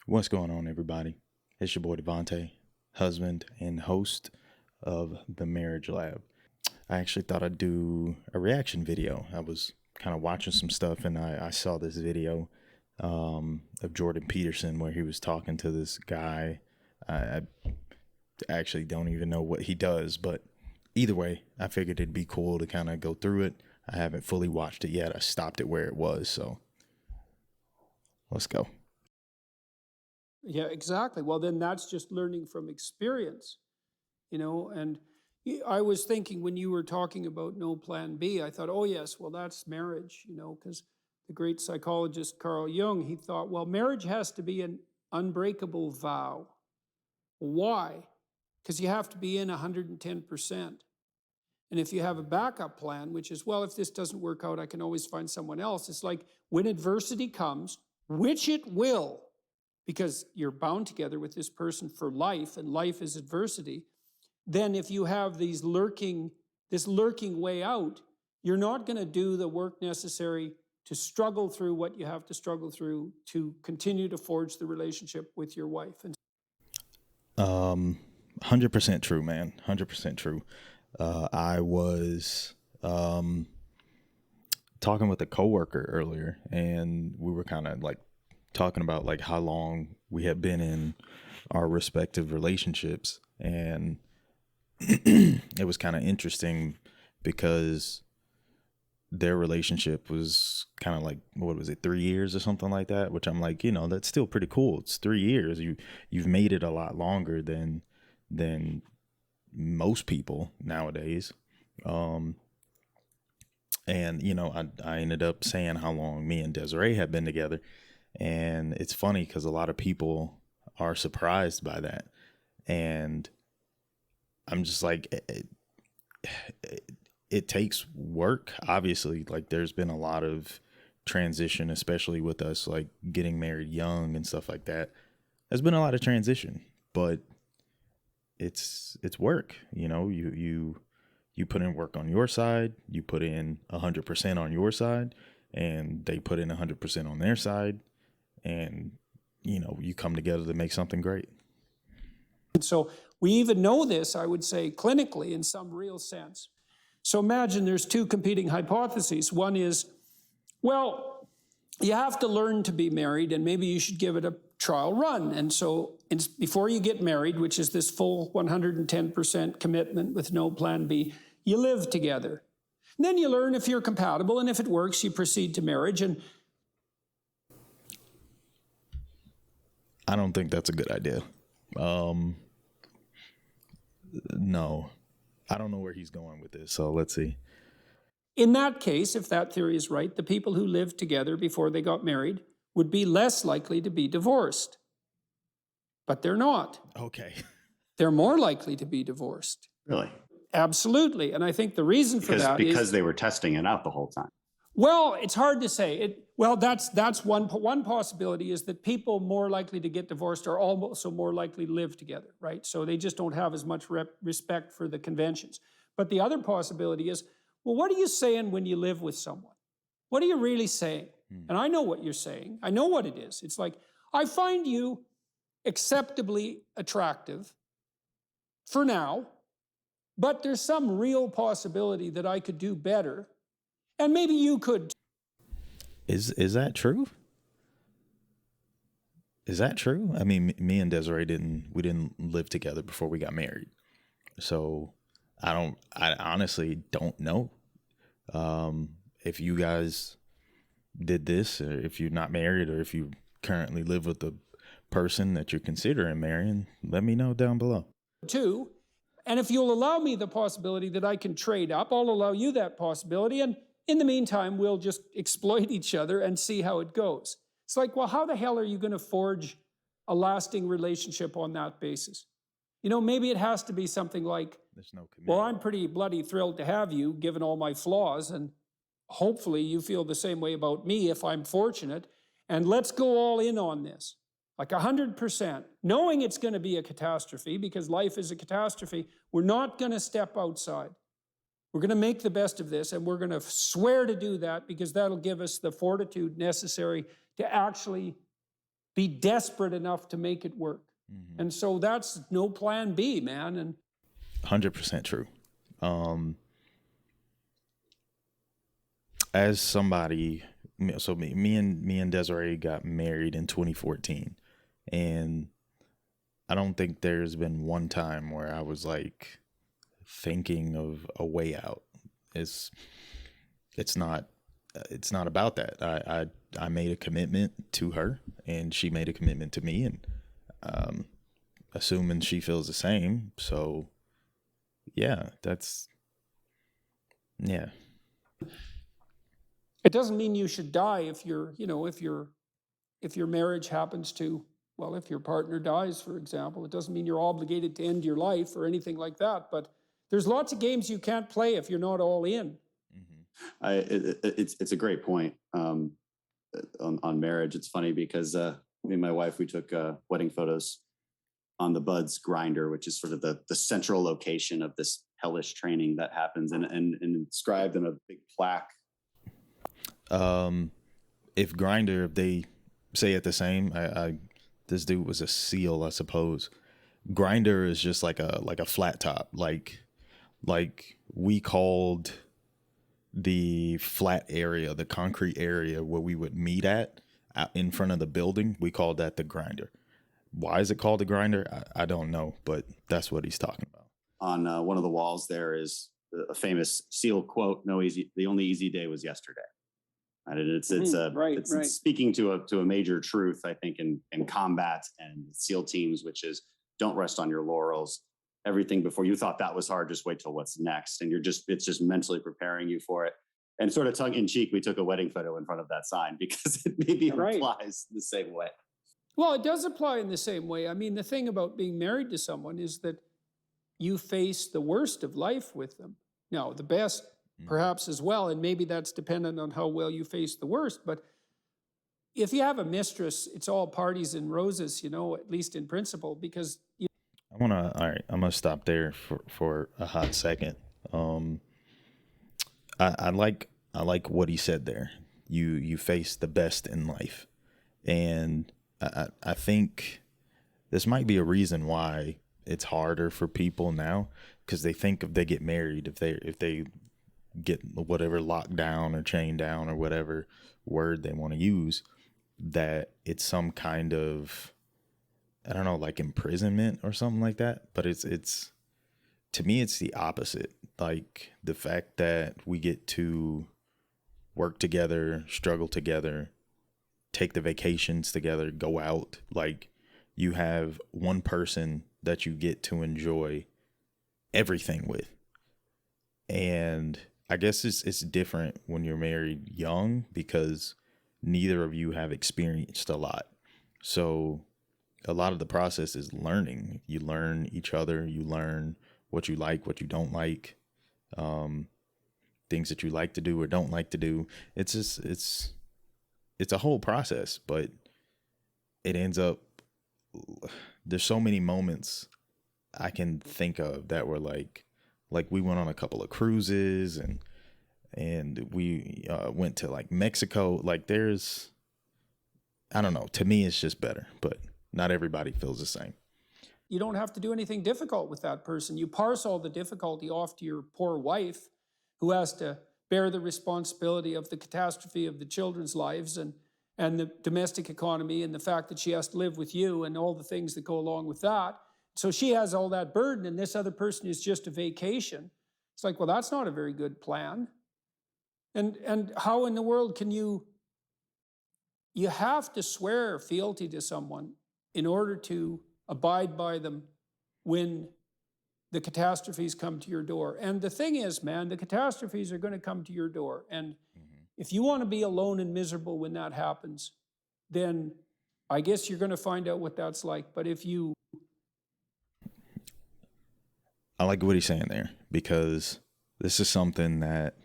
What's going on, everybody? It's your boy Devontae, husband and host of the Marriage Lab. I actually thought I'd do a reaction video. I was kind of watching some stuff and I saw this video of Jordan Peterson where he was talking to this guy. I actually don't even know what he does, but either way, I figured it'd be cool to kind of go through it. I haven't fully watched it yet. I stopped it where it was, so let's go. Yeah, exactly. Well, then that's just learning from experience, and I was thinking when you were talking about no plan B, I thought, oh, yes, well, that's marriage, because the great psychologist Carl Jung, he thought, well, marriage has to be an unbreakable vow. Why? Because you have to be in 110%. And if you have a backup plan, which is, well, if this doesn't work out, I can always find someone else. It's like when adversity comes, which it will, because you're bound together with this person for life, and life is adversity, then if you have this lurking way out, you're not going to do the work necessary to struggle through what you have to struggle through to continue to forge the relationship with your wife. And 100% true, man. 100% true. I was talking with a coworker earlier, and we were kind of like talking about like how long we had been in our respective relationships, and it was kind of interesting because their relationship was kind of like, what was it, 3 years or something like that, which I'm like, that's still pretty cool. It's 3 years. You've made it a lot longer than most people nowadays. And I ended up saying how long me and Desiree had been together. And it's funny because a lot of people are surprised by that. And I'm just like, it takes work, obviously. Like, there's been a lot of transition, especially with us, like getting married young and stuff like that. There's been a lot of transition, but it's work. You put in work on your side, you put in 100% on your side, and they put in 100% on their side. And, you come together to make something great. so we even know this, I would say, clinically in some real sense. So imagine there's two competing hypotheses. One is, well, you have to learn to be married, and maybe you should give it a trial run. And so before you get married, which is this full 110% commitment with no plan B, you live together. And then you learn if you're compatible, and if it works, you proceed to marriage. And I don't think that's a good idea. No, I don't know where he's going with this, so let's see. in that case, if that theory is right, the people who lived together before they got married would be less likely to be divorced. But they're not. Okay. They're more likely to be divorced. Really? Absolutely. And I think the reason for that is because they were testing it out the whole time. Well, it's hard to say. That's one possibility, is that people more likely to get divorced are also more likely to live together, right? So they just don't have as much respect for the conventions. But the other possibility is, well, what are you saying when you live with someone? What are you really saying? And I know what you're saying. I know what it is. It's like, I find you acceptably attractive for now, but there's some real possibility that I could do better. And maybe you could. Is that true? Is that true? I mean, me and Desiree didn't live together before we got married. So I honestly don't know. If you guys did this, or if you're not married, or if you currently live with the person that you're considering marrying, let me know down below. Too. And if you'll allow me the possibility that I can trade up, I'll allow you that possibility. And in the meantime, we'll just exploit each other and see how it goes. It's like, well, how the hell are you going to forge a lasting relationship on that basis? Maybe it has to be something like, There's no commitment. well, I'm pretty bloody thrilled to have you, given all my flaws, and hopefully you feel the same way about me if I'm fortunate, and let's go all in on this. Like 100%, knowing it's going to be a catastrophe, because life is a catastrophe. We're not going to step outside. We're going to make the best of this, and we're going to swear to do that, because that'll give us the fortitude necessary to actually be desperate enough to make it work. And so that's no plan B, man. And 100% true. As somebody, so me and Desiree got married in 2014, and I don't think there's been one time where I was like thinking of a way out. It's it's not it's not about that. I made a commitment to her, and she made a commitment to me, and assuming she feels the same. So yeah, yeah. it doesn't mean you should die if your marriage happens to, well, if your partner dies, for example. It doesn't mean you're obligated to end your life or anything like that. But there's lots of games you can't play if you're not all in. It's a great point on marriage. It's funny because me and my wife, we took wedding photos on the Buds grinder, which is sort of the central location of this hellish training that happens, and inscribed in a big plaque. If Grinder, if they say it the same, I this dude was a SEAL, I suppose. Grinder is just like a flat top, like we called the flat area, the concrete area where we would meet at out in front of the building. We called that the Grinder. Why is it called the Grinder? I don't know, but that's what he's talking about. On one of the walls there is a famous SEAL quote: "No easy. The only easy day was yesterday." And it's speaking to a major truth, I think, in combat and SEAL teams, which is don't rest on your laurels. Everything before you thought that was hard, just wait till what's next, and it's just mentally preparing you for it. And sort of tongue in cheek, we took a wedding photo in front of that sign because it maybe applies the same way. Well, it does apply in the same way. I mean, the thing about being married to someone is that you face the worst of life with them. Now, the best perhaps as well, and maybe that's dependent on how well you face the worst. But if you have a mistress, it's all parties and roses, at least in principle, because all right, I'm gonna stop there for a hot second. I like what he said there. You face the best in life, and I think this might be a reason why it's harder for people now, because they think if they get married, if they get whatever locked down or chained down or whatever word they want to use, that it's some kind of, I don't know, like imprisonment or something like that. But it's to me, it's the opposite. Like the fact that we get to work together, struggle together, take the vacations together, go out. Like you have one person that you get to enjoy everything with. And I guess it's different when you're married young because neither of you have experienced a lot. So a lot of the process is learning. You learn each other. You learn what you like, what you don't like, things that you like to do or don't like to do. It's just, it's a whole process, but it ends up, there's so many moments I can think of that were like we went on a couple of cruises and we went to like Mexico. Like there's, I don't know, to me it's just better, but not everybody feels the same. You don't have to do anything difficult with that person. You parse all the difficulty off to your poor wife, who has to bear the responsibility of the catastrophe of the children's lives and the domestic economy and the fact that she has to live with you and all the things that go along with that. So she has all that burden, and this other person is just a vacation. It's like, well, that's not a very good plan. And how in the world can you have to swear fealty to someone in order to abide by them when the catastrophes come to your door. And the thing is, man, the catastrophes are going to come to your door. And if you want to be alone and miserable when that happens, then I guess you're going to find out what that's like. But if you... I like what he's saying there, because this is something that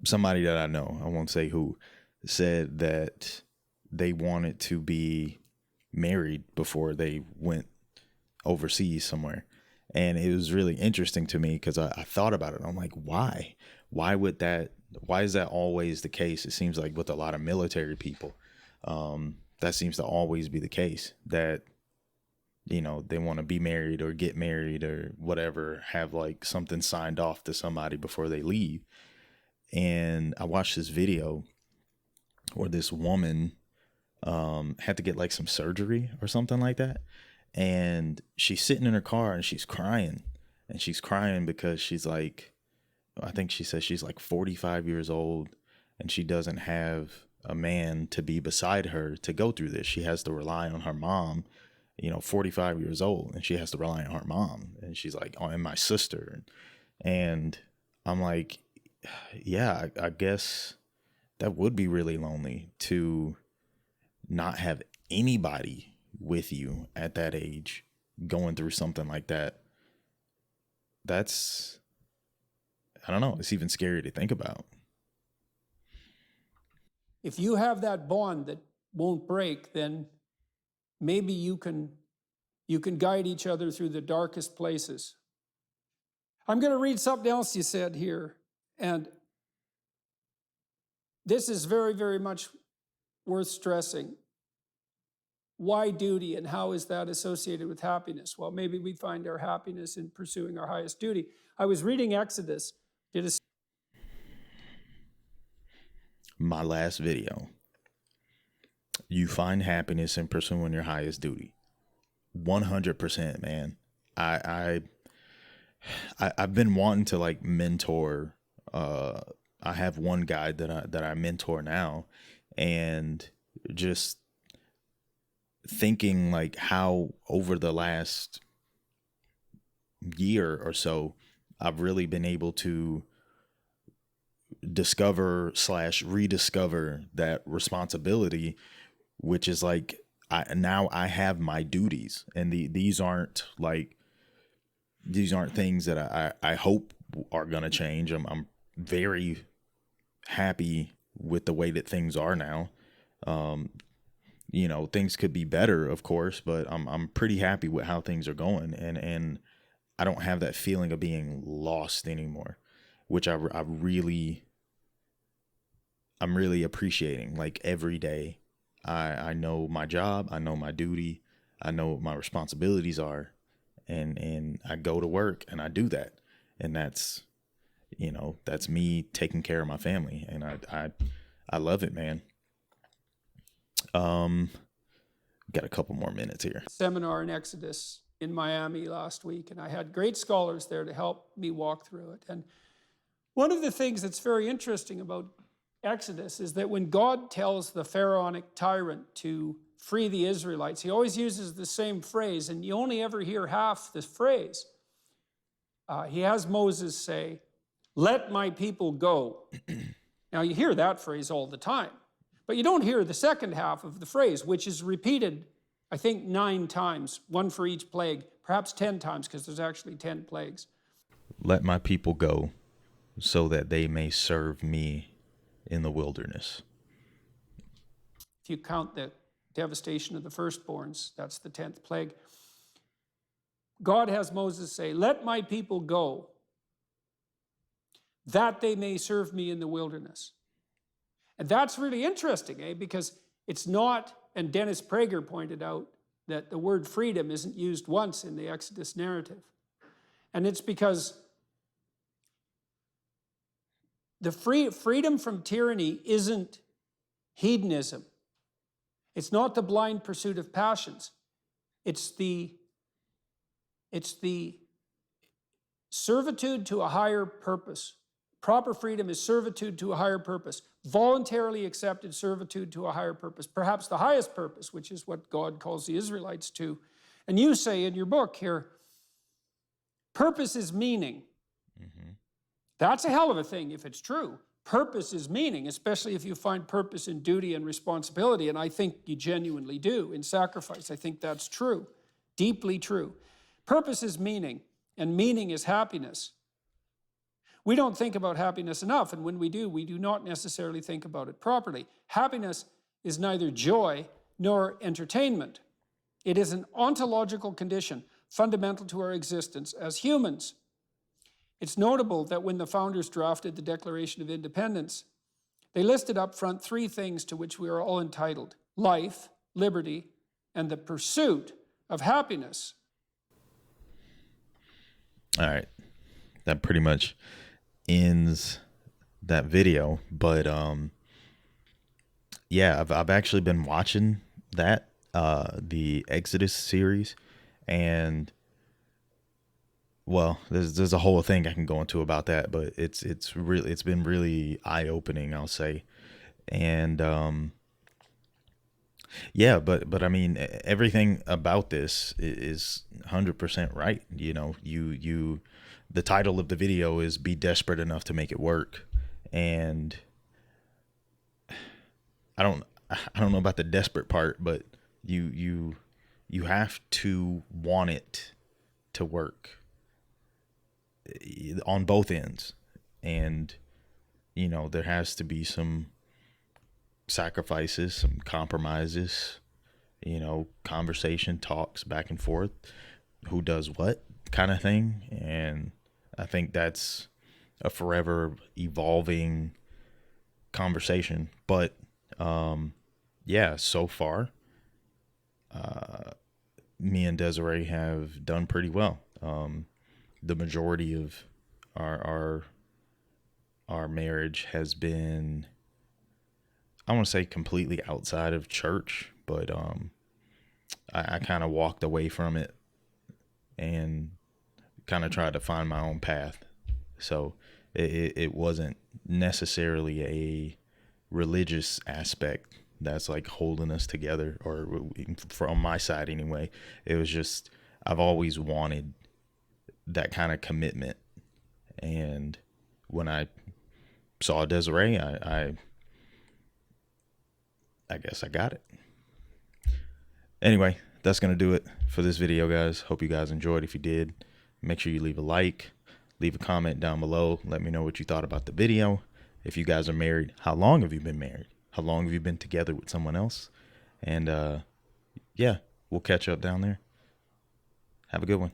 somebody that I know, I won't say who, said that they wanted to be married before they went overseas somewhere. And it was really interesting to me because I thought about it. I'm like, why? why is that always the case? It seems like with a lot of military people, that seems to always be the case, that, you know, they want to be married or get married or whatever, have like something signed off to somebody before they leave. And I watched this video where this woman had to get like some surgery or something like that. And she's sitting in her car and she's crying. And she's crying because she's like, I think she says she's like 45 years old and she doesn't have a man to be beside her to go through this. She has to rely on her mom, you know, 45 years old, and she has to rely on her mom. And she's like, oh, and my sister. And I'm like, yeah, I guess that would be really lonely to not have anybody with you at that age going through something like that. That's, I don't know, it's even scary to think about. If you have that bond that won't break, then maybe you can guide each other through the darkest places. I'm going to read something else you said here, and this is very, very much worth stressing. Why duty, and how is that associated with happiness? Well, maybe we find our happiness in pursuing our highest duty. I was reading Exodus. My last video. You find happiness in pursuing your highest duty. 100%, man. I've been wanting to like mentor. I have one guy that I mentor now, and just thinking like how over the last year or so, I've really been able to discover / rediscover that responsibility, which is like, I have my duties, and these aren't things that I hope are going to change. I'm very happy with the way that things are now. You know, things could be better, of course, but I'm pretty happy with how things are going, and I don't have that feeling of being lost anymore, which I'm really appreciating. Like every day, I know my job, I know my duty, I know what my responsibilities are, and I go to work and I do that, and that's, you know, that's me taking care of my family, and I love it, man. Got a couple more minutes here. Seminar in Exodus in Miami last week, and I had great scholars there to help me walk through it. And one of the things that's very interesting about Exodus is that when God tells the pharaonic tyrant to free the Israelites, he always uses the same phrase, and you only ever hear half the phrase. He has Moses say, "Let my people go." Now you hear that phrase all the time, but you don't hear the second half of the phrase, which is repeated, I think, 9 times, one for each plague, perhaps 10 times, because there's actually 10 plagues. Let my people go so that they may serve me in the wilderness. If you count the devastation of the firstborns, that's the 10th plague. God has Moses say, "Let my people go, that they may serve me in the wilderness." And that's really interesting, because it's not, and Dennis Prager pointed out that the word freedom isn't used once in the Exodus narrative. And it's because the freedom from tyranny isn't hedonism. It's not the blind pursuit of passions. It's the servitude to a higher purpose. Proper freedom is servitude to a higher purpose, voluntarily accepted servitude to a higher purpose, perhaps the highest purpose, which is what God calls the Israelites to. And you say in your book here, purpose is meaning. Mm-hmm. That's a hell of a thing if it's true. Purpose is meaning, especially if you find purpose in duty and responsibility, and I think you genuinely do in sacrifice. I think that's true, deeply true. Purpose is meaning, and meaning is happiness. We don't think about happiness enough, and when we do not necessarily think about it properly. Happiness is neither joy nor entertainment. It is an ontological condition fundamental to our existence as humans. It's notable that when the founders drafted the Declaration of Independence, they listed up front 3 things to which we are all entitled: life, liberty, and the pursuit of happiness. All right. That pretty much ends that video. But yeah, I've actually been watching that, the Exodus series, and well, there's a whole thing I can go into about that, but it's been really eye opening, I'll say. And yeah, but I mean, everything about this is 100% right. You know, the title of the video is "Be Desperate Enough to Make It Work," and I don't know about the desperate part, but you have to want it to work on both ends, and you know there has to be some sacrifices, some compromises, you know, conversation, talks back and forth, who does what kind of thing. And I think that's a forever evolving conversation. But yeah, so far, me and Desiree have done pretty well. The majority of our marriage has been, I want to say, completely outside of church, but I kind of walked away from it and kind of tried to find my own path. So it wasn't necessarily a religious aspect that's like holding us together, or from my side anyway. It was just, I've always wanted that kind of commitment, and when I saw Desiree, I guess I got it. Anyway, that's going to do it for this video, guys. Hope you guys enjoyed. If you did, make sure you leave a like, leave a comment down below. Let me know what you thought about the video. If you guys are married, how long have you been married? How long have you been together with someone else? And yeah, we'll catch up down there. Have a good one.